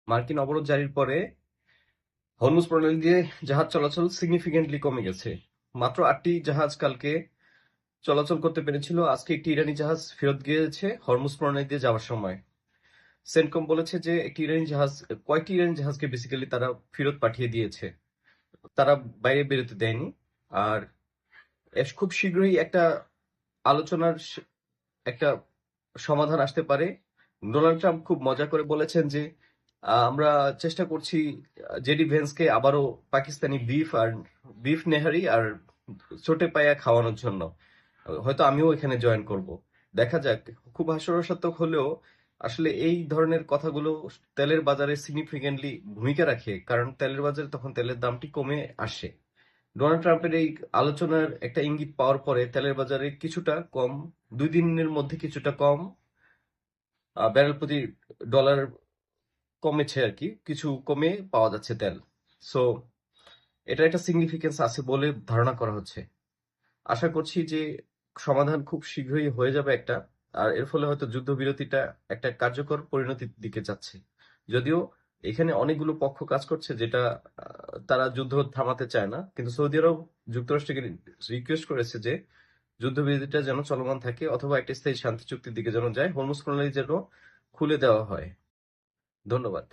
মার্কিন অবরোধ জারির পরে হরমুজ প্রণালী দিয়ে জাহাজ চলাচল সিগনিফিকেন্টলি কমে গেছে। মাত্র ৮টি জাহাজ কালকে চলাচল করতে পেরেছিল। আজকে একটি ইরানি জাহাজ ফেরত গিয়েছে হরমুজ প্রণালী দিয়ে যাওয়ার সময়। সেন্টকম বলেছে যে কয়েকটি ইরানি জাহাজকে বেসিক্যালি তারা ফেরত পাঠিয়ে দিয়েছে, তারা বাইরে বেরোতে দেয়নি। আর খুব শীঘ্রই আলোচনার একটা সমাধান আসতে পারে। ডোনাল্ড ট্রাম্প খুব মজা করে বলেছেন যে আমরা চেষ্টা করছি জেডি ভেন্সকে আবারও পাকিস্তানি বিফ নেহারি আর চটে পায়া খাওয়ানোর জন্য। হয়তো আমিও এখানে জয়েন করব। দেখা যাক। খুব হাস্যরসাত্মক হলেও আসলে এই ধরনের কথাগুলো তেলের বাজারে সিগনিফিকেন্টলি ভূমিকা রাখে, কারণ তেলের বাজারে তখন তেলের দামটি কমে আসে। ডোনাল্ড ট্রাম্পের এই আলোচনার একটা ইঙ্গিত পাওয়ার পরে তেলের বাজারে কিছুটা কম, 2 দিনের মধ্যে কিছুটা কম, ব্যারেল প্রতি ডলার কমেছে আর কি, কিছু কমে পাওয়া যাচ্ছে তেল। সো এটার একটা সিগনিফিকেন্স আছে বলে ধারণা করা হচ্ছে। আশা করছি যে সমাধান খুব শীঘ্রই হয়ে যাবে একটা। আর এর ফলে হয়তো যুদ্ধবিরতিটা একটা কার্যকর পরিণতির দিকে যাচ্ছে। যদিও এখানে অনেকগুলো পক্ষ কাজ করছে যেটা তারা যুদ্ধ থামাতে চায় না, কিন্তু সৌদি আরব যুক্তরাষ্ট্রকে রিকোয়েস্ট করেছে যে যুদ্ধবিরতিটা যেন চলমান থাকে অথবা একটা স্থায়ী শান্তি চুক্তির দিকে যেন যায়, হরমুজ প্রণালী যেন খুলে দেওয়া হয়। ধন্যবাদ।